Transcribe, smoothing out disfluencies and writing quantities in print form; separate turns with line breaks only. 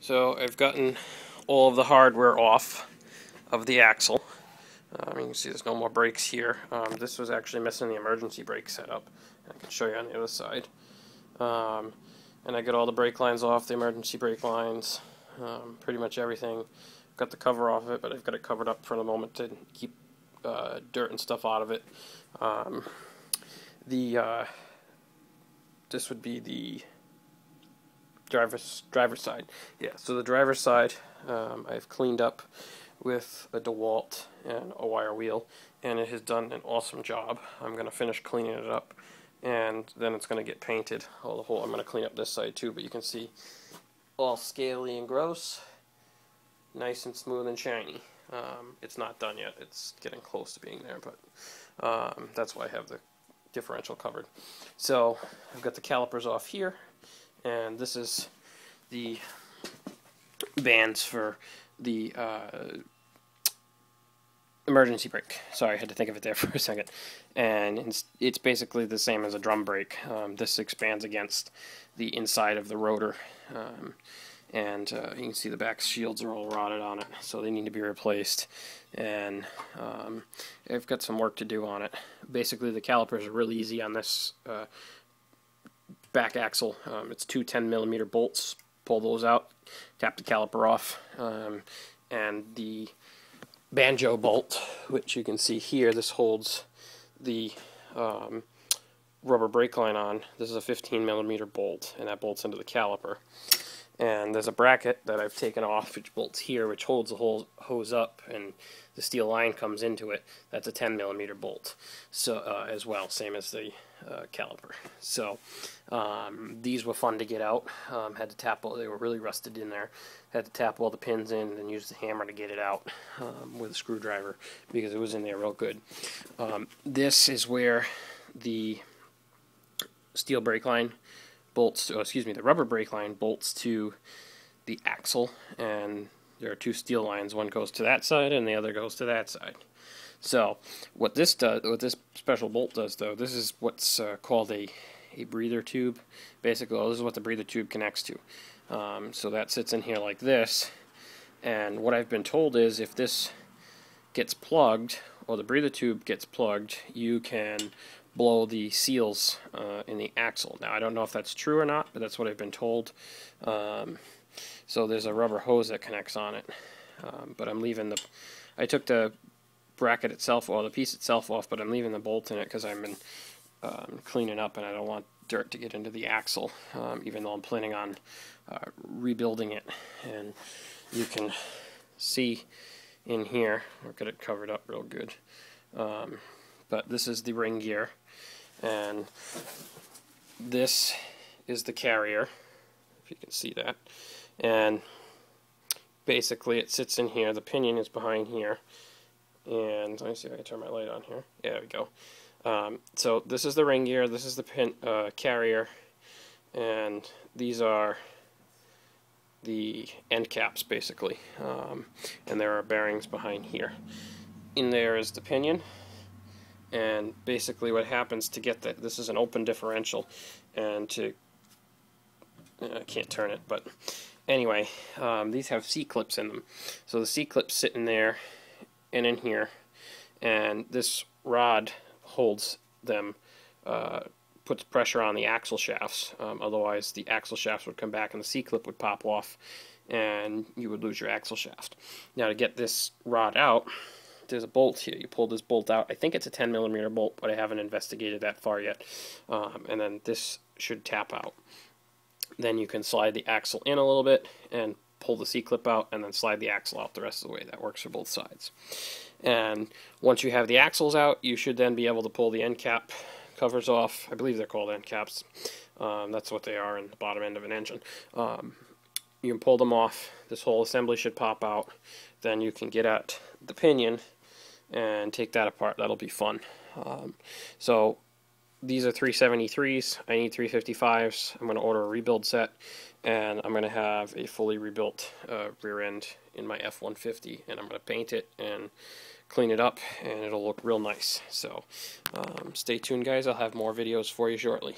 So I've gotten all of the hardware off of the axle. You can see there's no more brakes here. This was actually missing the emergency brake setup. I can show you on the other side. And I got all the brake lines off, the emergency brake lines, pretty much everything. Got the cover off of it, but I've got it covered up for the moment to keep dirt and stuff out of it. This would be the driver's side. Yeah, so the driver's side I've cleaned up with a DeWalt and a wire wheel, and it has done an awesome job. I'm going to finish cleaning it up, and then it's going to get painted. I'm going to clean up this side too, but you can see all scaly and gross, nice and smooth and shiny. It's not done yet. It's getting close to being there, but that's why I have the differential covered. So I've got the calipers off here, and this is the bands for the emergency brake. Sorry, I had to think of it there for a second. And it's basically the same as a drum brake. This expands against the inside of the rotor. And you can see the back shields are all rotted on it, so they need to be replaced. And I've got some work to do on it. Basically, the calipers are really easy on this back axle. It's two 10mm bolts. Pull those out, tap the caliper off, and the banjo bolt, which you can see here, this holds the rubber brake line on. This is a 15mm bolt, and that bolts into the caliper. And there's a bracket that I've taken off, which bolts here, which holds the whole hose up, and the steel line comes into it. That's a 10mm bolt, so as well, same as the caliper. So these were fun to get out. Had to tap all, they were really rusted in there. Had to tap all the pins in and use the hammer to get it out with a screwdriver, because it was in there real good. This is where the steel brake line bolts to, the rubber brake line bolts to the axle, and there are two steel lines. One goes to that side and the other goes to that side. So what this does, what this special bolt does though, this is what's called a breather tube. Basically, this is what the breather tube connects to. So that sits in here like this, and what I've been told is if this gets plugged, or the breather tube gets plugged, you can blow the seals in the axle. Now, I don't know if that's true or not, but that's what I've been told. So there's a rubber hose that connects on it. But I'm leaving I took the bracket itself, or the piece itself off, but I'm leaving the bolt in it because I've been cleaning up, and I don't want dirt to get into the axle, even though I'm planning on rebuilding it. And you can see in here, I'll get it covered up real good. But this is the ring gear, and this is the carrier, if you can see that. And basically it sits in here, the pinion is behind here, and let me see if I can turn my light on here. Yeah, there we go. So this is the ring gear, this is the carrier, and these are the end caps basically, and there are bearings behind here. In there is the pinion. And basically what happens to get that, this is an open differential, and I can't turn it, but anyway, these have C-clips in them. So the C-clips sit in there and in here, and this rod holds them, puts pressure on the axle shafts. Otherwise the axle shafts would come back and the C-clip would pop off, and you would lose your axle shaft. Now, to get this rod out, there's a bolt here. You pull this bolt out. I think it's a 10mm bolt, but I haven't investigated that far yet. And then this should tap out. Then you can slide the axle in a little bit and pull the C-clip out, and then slide the axle out the rest of the way. That works for both sides. And once you have the axles out, you should then be able to pull the end cap covers off. I believe they're called end caps. That's what they are in the bottom end of an engine. You can pull them off. This whole assembly should pop out. Then you can get at the pinion and take that apart. That'll be fun. So these are 373s. I need 355s. I'm going to order a rebuild set, and I'm going to have a fully rebuilt rear end in my F150, and I'm going to paint it and clean it up, and it'll look real nice. So stay tuned, guys. I'll have more videos for you shortly.